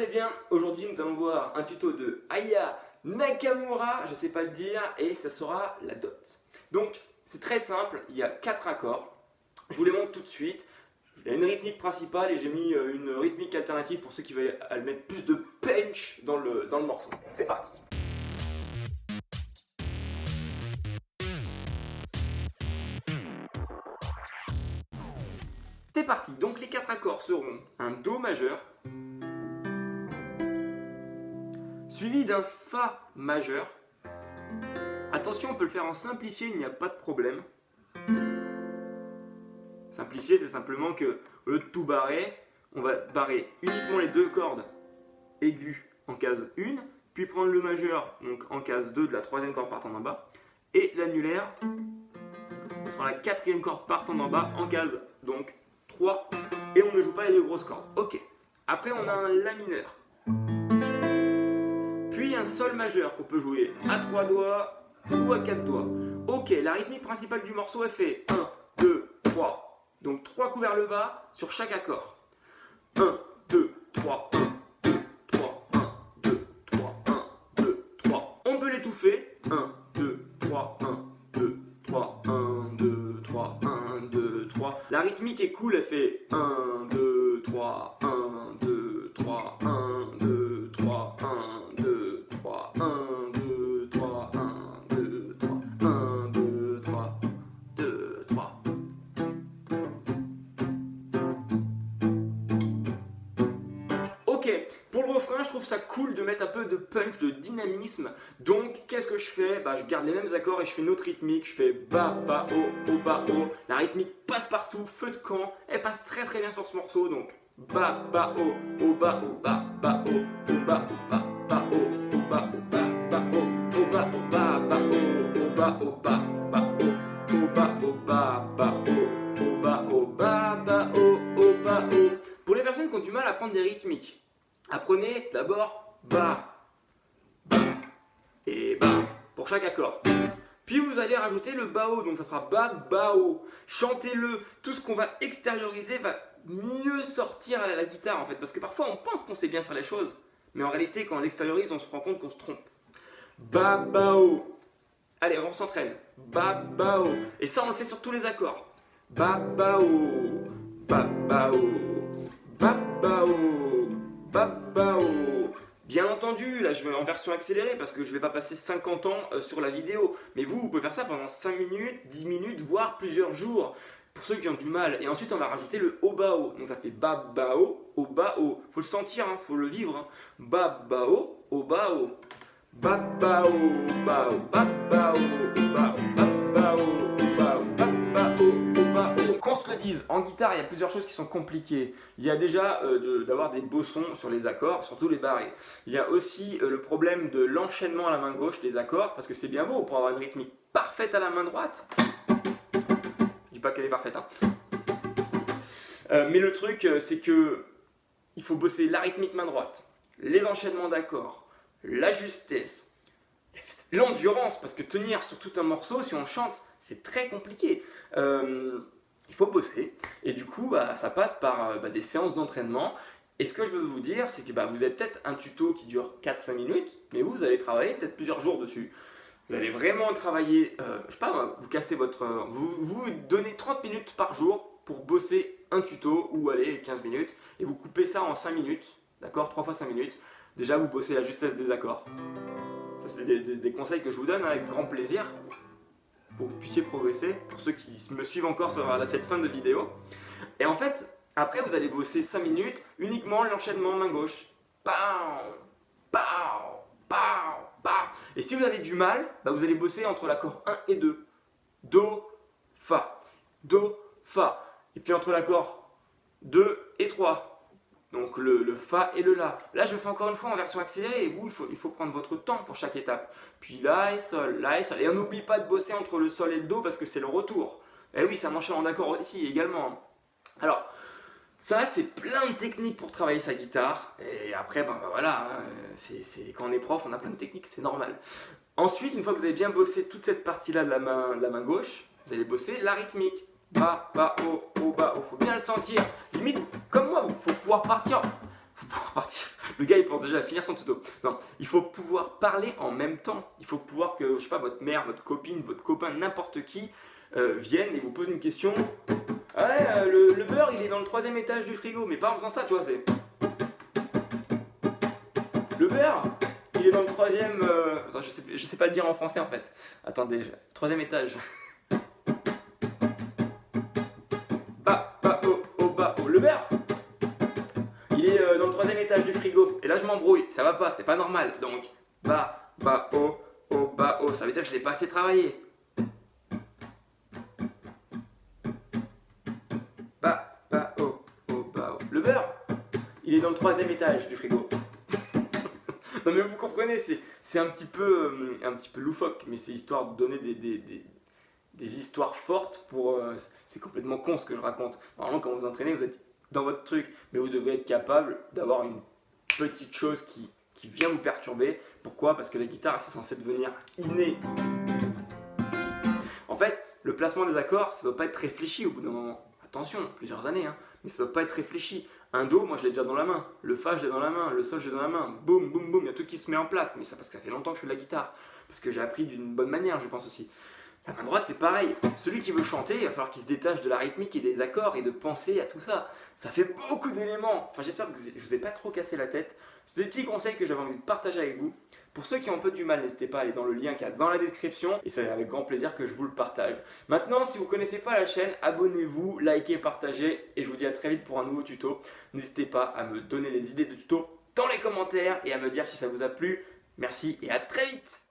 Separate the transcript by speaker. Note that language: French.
Speaker 1: allez bien? Aujourd'hui nous allons voir un tuto de Aya Nakamura, je sais pas le dire, et ça sera la dot. Donc c'est très simple, il y a 4 accords, je vous les montre tout de suite. Il y a une rythmique principale et j'ai mis une rythmique alternative pour ceux qui veulent mettre plus de punch dans le morceau. C'est parti! C'est parti, donc les 4 accords seront un Do majeur, suivi d'un Fa majeur. Attention, on peut le faire en simplifié, il n'y a pas de problème. Simplifié, c'est simplement que, au lieu de tout barrer, on va barrer uniquement les 2 cordes aiguës en case 1, puis prendre le majeur donc en case 2 de la 3e corde partant d'en bas, et l'annulaire sur la 4e corde partant d'en bas en case donc 3, et on ne joue pas les 2 grosses cordes. Ok. Après, on a un La mineur. Puis un Sol majeur qu'on peut jouer à 3 doigts ou à 4 doigts. Ok, la rythmique principale du morceau, elle fait 1, 2, 3. Donc 3 coups vers le bas sur chaque accord. 1, 2, 3, 1, 2, 3, 1, 2, 3, 1, 2, 3. On peut l'étouffer. 1, 2, 3, 1, 2, 3, 1, 2, 3, 1, 2, 3. La rythmique est cool, elle fait 1, 2, 3, 1, 2, 3, 1, 2, 3, 1, 2, 3, 1, 2, 3, 1, 2, 3, 1, 2, 3, 2, 3. Ok, pour le refrain, je trouve ça cool de mettre un peu de punch, de dynamisme. Donc, qu'est-ce que je fais? Bah, je garde les mêmes accords et je fais une autre rythmique. Je fais ba, ba, o, ba, o. La rythmique passe partout, feu de camp. Elle passe très très bien sur ce morceau. Donc, ba, ba, o, ba, o, ba, ba, o, ba, o, ba, ba, o, ba, o, ba, ba, o, ba, o, ba, ba, o, ba, o, ba, ba, o, ba, o, ba, ba, o, ba, o, ba, ba, o, ba, o. Pour les personnes qui ont du mal à prendre des rythmiques, apprenez d'abord ba, ba et ba pour chaque accord. Puis vous allez rajouter le bao, donc ça fera ba, bao. Chantez-le, tout ce qu'on va extérioriser va mieux sortir à la guitare en fait. Parce que parfois on pense qu'on sait bien faire les choses, mais en réalité quand on l'extériorise on se rend compte qu'on se trompe. Ba, bao. Allez, on s'entraîne. Ba, bao. Et ça on le fait sur tous les accords. Ba, bao. Ba, bao. Ba, bao. Ba, bao. Bien entendu, là je vais en version accélérée parce que je ne vais pas passer 50 ans sur la vidéo. Mais vous pouvez faire ça pendant 5 minutes, 10 minutes, voire plusieurs jours. Pour ceux qui ont du mal. Et ensuite on va rajouter le obao. Donc ça fait ba, bao, obao. Faut le sentir, hein, faut le vivre. Hein. Ba, bao, obao. Ba, bao, bao, ba, bao, obao, ba, bao, obao, ba, bao, obao. Qu'on se le dise, en guitare il y a plusieurs choses qui sont compliquées. Il y a déjà d'avoir des beaux sons sur les accords, surtout les barrés. Il y a aussi le problème de l'enchaînement à la main gauche des accords, parce que c'est bien beau pour avoir une rythmique parfaite à la main droite. Je dis pas qu'elle est parfaite, hein. Mais le truc c'est que il faut bosser la rythmique main droite, les enchaînements d'accords, la justesse, l'endurance, parce que tenir sur tout un morceau, si on chante, c'est très compliqué. Il faut bosser, et du coup ça passe par des séances d'entraînement. Et ce que je veux vous dire, c'est que vous avez peut-être un tuto qui dure 4-5 minutes, mais vous allez travailler peut-être plusieurs jours dessus. Vous allez vraiment travailler, je sais pas, vous cassez votre... Vous donnez 30 minutes par jour pour bosser un tuto, ou allez 15 minutes, et vous coupez ça en 5 minutes, d'accord, 3 fois 5 minutes. Déjà vous bossez la justesse des accords. Ça c'est des conseils que je vous donne avec grand plaisir, pour que vous puissiez progresser, pour ceux qui me suivent encore sur cette fin de vidéo. Et en fait, après vous allez bosser 5 minutes, uniquement l'enchaînement main gauche. Pow, pow, pow, pow. Et si vous avez du mal, vous allez bosser entre l'accord 1 et 2. Do, Fa, Do, Fa. Et puis entre l'accord 2 et 3. Donc le Fa et le La. Là je le fais encore une fois en version accélérée, et vous il faut prendre votre temps pour chaque étape. Puis La et Sol, La et Sol. Et on n'oublie pas de bosser entre le Sol et le Do parce que c'est le retour. Et oui, ça m'enchaîne en accord ici également. Alors, ça c'est plein de techniques pour travailler sa guitare. Et après, voilà, quand on est prof, on a plein de techniques, c'est normal. Ensuite, une fois que vous avez bien bossé toute cette partie-là de la main gauche, vous allez bosser la rythmique. Ba, ba, o, ba, o. Faut bien le sentir. Limite, comme moi, il faut pouvoir partir. Le gars il pense déjà à finir son tuto. Non, il faut pouvoir parler en même temps. Il faut pouvoir que, je sais pas, votre mère, votre copine, votre copain, n'importe qui vienne et vous pose une question. Ouais, le beurre il est dans le 3e étage du frigo, mais pas en faisant ça, tu vois, c'est. Le beurre il est dans le 3e. Attends, je sais pas le dire en français en fait. Attendez, 3e étage. Le beurre il est dans le 3e étage du frigo. Et là je m'embrouille, ça va pas, c'est pas normal. Donc, ça veut dire que je l'ai pas assez travaillé. Le beurre, il est dans le 3e étage du frigo. Non mais vous comprenez, c'est un petit peu loufoque, mais c'est histoire de donner des histoires fortes pour... c'est complètement con ce que je raconte. Normalement quand vous entraînez, vous êtes dans votre truc, mais vous devrez être capable d'avoir une petite chose qui vient vous perturber. Pourquoi? Parce que la guitare, c'est censé devenir inné. En fait, le placement des accords, ça ne doit pas être réfléchi au bout d'un moment. Attention, plusieurs années, hein, mais ça ne doit pas être réfléchi. Un Do, moi je l'ai déjà dans la main. Le Fa, je l'ai dans la main. Le Sol, je l'ai dans la main. Boum, boum, boum, il y a tout qui se met en place. Mais ça parce que ça fait longtemps que je fais de la guitare. Parce que j'ai appris d'une bonne manière, je pense aussi. La main droite, c'est pareil. Celui qui veut chanter, il va falloir qu'il se détache de la rythmique et des accords et de penser à tout ça. Ça fait beaucoup d'éléments. Enfin, j'espère que je ne vous ai pas trop cassé la tête. C'est des petits conseils que j'avais envie de partager avec vous. Pour ceux qui ont un peu du mal, n'hésitez pas à aller dans le lien qu'il y a dans la description. Et c'est avec grand plaisir que je vous le partage. Maintenant, si vous ne connaissez pas la chaîne, abonnez-vous, likez, partagez. Et je vous dis à très vite pour un nouveau tuto. N'hésitez pas à me donner des idées de tutos dans les commentaires et à me dire si ça vous a plu. Merci et à très vite.